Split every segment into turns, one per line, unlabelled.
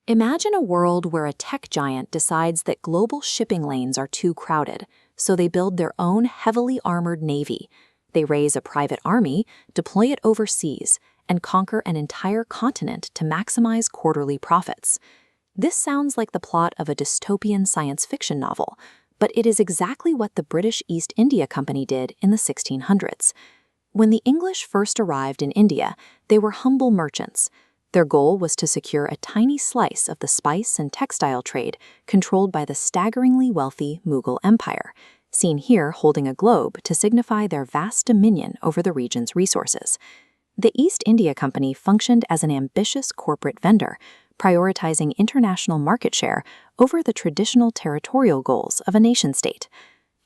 Imagine a world where a tech giant decides that global shipping lanes are too crowded, so they build their own heavily armored navy. They raise a private army, deploy it overseas, and conquer an entire continent to maximize quarterly profits. This sounds like the plot of a dystopian science fiction novel, but it is exactly what the British East India Company did in the 1600s. When the English first arrived in India, they were humble merchants. Their goal was to secure a tiny slice of the spice and textile trade controlled by the staggeringly wealthy Mughal Empire, seen here holding a globe to signify their vast dominion over the region's resources. The East India Company functioned as an ambitious corporate vendor, prioritizing international market share over the traditional territorial goals of a nation-state.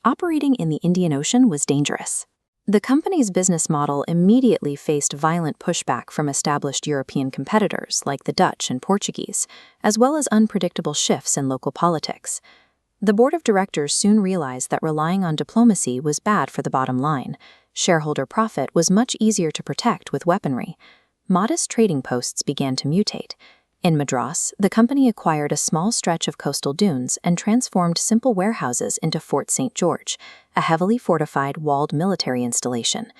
Operating in the Indian Ocean was dangerous. The company's business model immediately faced violent pushback from established European competitors like the Dutch and Portuguese, as well as unpredictable shifts in local politics. The board of directors soon realized that relying on diplomacy was bad for the bottom line. Shareholder profit was much easier to protect with weaponry. Modest trading posts began to mutate. In Madras, the company acquired a small stretch of coastal dunes and transformed simple warehouses into Fort St. George, a heavily fortified walled military installation.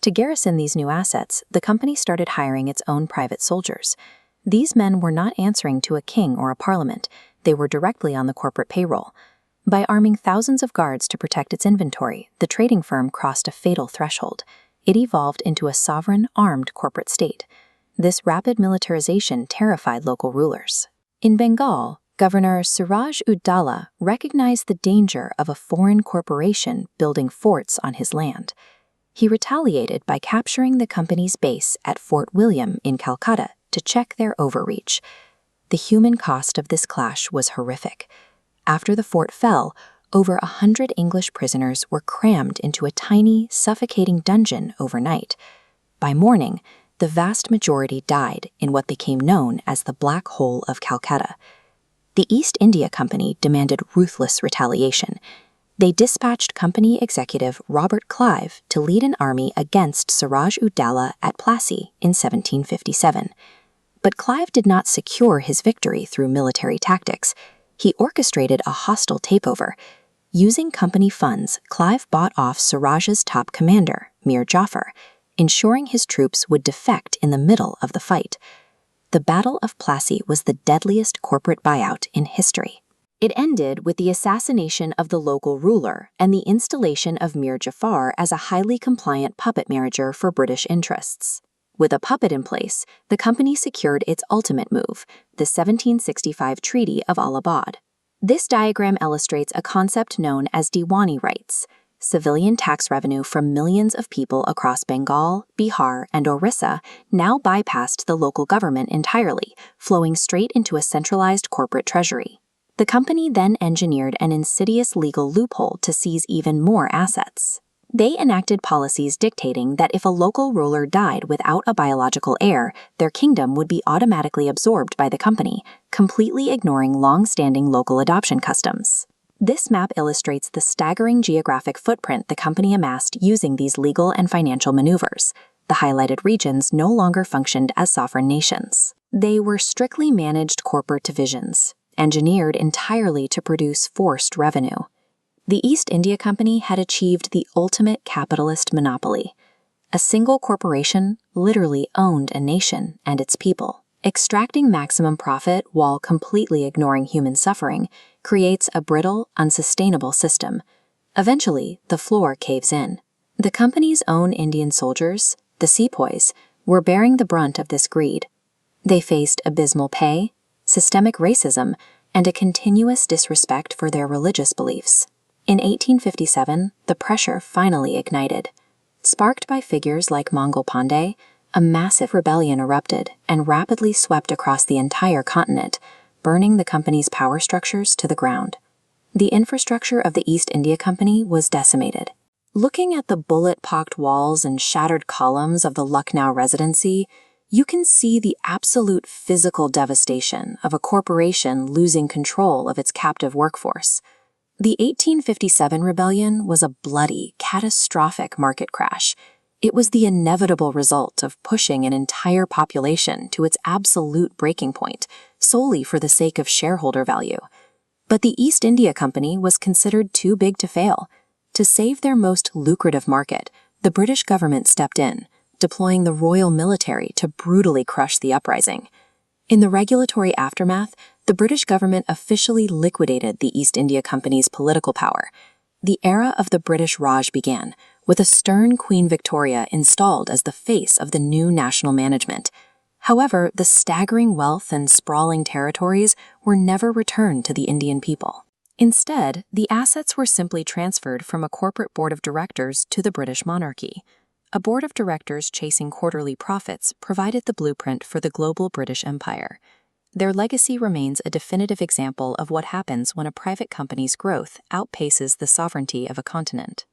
To garrison these new assets, the company started hiring its own private soldiers. These men were not answering to a king or a parliament, they were directly on the corporate payroll. By arming thousands of guards to protect its inventory, the trading firm crossed a fatal threshold. It evolved into a sovereign, armed corporate state. This rapid militarization terrified local rulers. In Bengal, Governor Siraj-ud-Dowlah recognized the danger of a foreign corporation building forts on his land. He retaliated by capturing the company's base at Fort William in Calcutta to check their overreach. The human cost of this clash was horrific. After the fort fell, over 100 English prisoners were crammed into a tiny, suffocating dungeon overnight. By morning, the vast majority died in what became known as the Black Hole of Calcutta. The East India Company demanded ruthless retaliation. They dispatched company executive Robert Clive to lead an army against Siraj-ud-Dowlah at Plassey in 1757. But Clive did not secure his victory through military tactics. He orchestrated a hostile takeover. Using company funds, Clive bought off Siraj's top commander, Mir Jafar, ensuring his troops would defect in the middle of the fight. The Battle of Plassey was the deadliest corporate buyout in history. It ended with the assassination of the local ruler and the installation of Mir Jafar as a highly compliant puppet manager for British interests. With a puppet in place, the company secured its ultimate move, the 1765 Treaty of Allahabad. This diagram illustrates a concept known as Diwani rights, civilian tax revenue from millions of people across Bengal, Bihar, and Orissa now bypassed the local government entirely, flowing straight into a centralized corporate treasury. The company then engineered an insidious legal loophole to seize even more assets. They enacted policies dictating that if a local ruler died without a biological heir, their kingdom would be automatically absorbed by the company, completely ignoring long-standing local adoption customs. This map illustrates the staggering geographic footprint the company amassed using these legal and financial maneuvers. The highlighted regions no longer functioned as sovereign nations. They were strictly managed corporate divisions, engineered entirely to produce forced revenue. The East India Company had achieved the ultimate capitalist monopoly. A single corporation literally owned a nation and its people. Extracting maximum profit while completely ignoring human suffering creates a brittle, unsustainable system. Eventually, the floor caves in. The company's own Indian soldiers, the Sepoys, were bearing the brunt of this greed. They faced abysmal pay, systemic racism, and a continuous disrespect for their religious beliefs. In 1857, the pressure finally ignited. Sparked by figures like Mangal Pandey, a massive rebellion erupted and rapidly swept across the entire continent, burning the company's power structures to the ground. The infrastructure of the East India Company was decimated. Looking at the bullet-pocked walls and shattered columns of the Lucknow Residency, you can see the absolute physical devastation of a corporation losing control of its captive workforce. The 1857 rebellion was a bloody, catastrophic market crash. It was the inevitable result of pushing an entire population to its absolute breaking point, solely for the sake of shareholder value. But the East India Company was considered too big to fail. To save their most lucrative market, the British government stepped in, deploying the Royal Military to brutally crush the uprising. In the regulatory aftermath, the British government officially liquidated the East India Company's political power. The era of the British Raj began, with a stern Queen Victoria installed as the face of the new national management. However, the staggering wealth and sprawling territories were never returned to the Indian people. Instead, the assets were simply transferred from a corporate board of directors to the British monarchy. A board of directors chasing quarterly profits provided the blueprint for the global British Empire. Their legacy remains a definitive example of what happens when a private company's growth outpaces the sovereignty of a continent.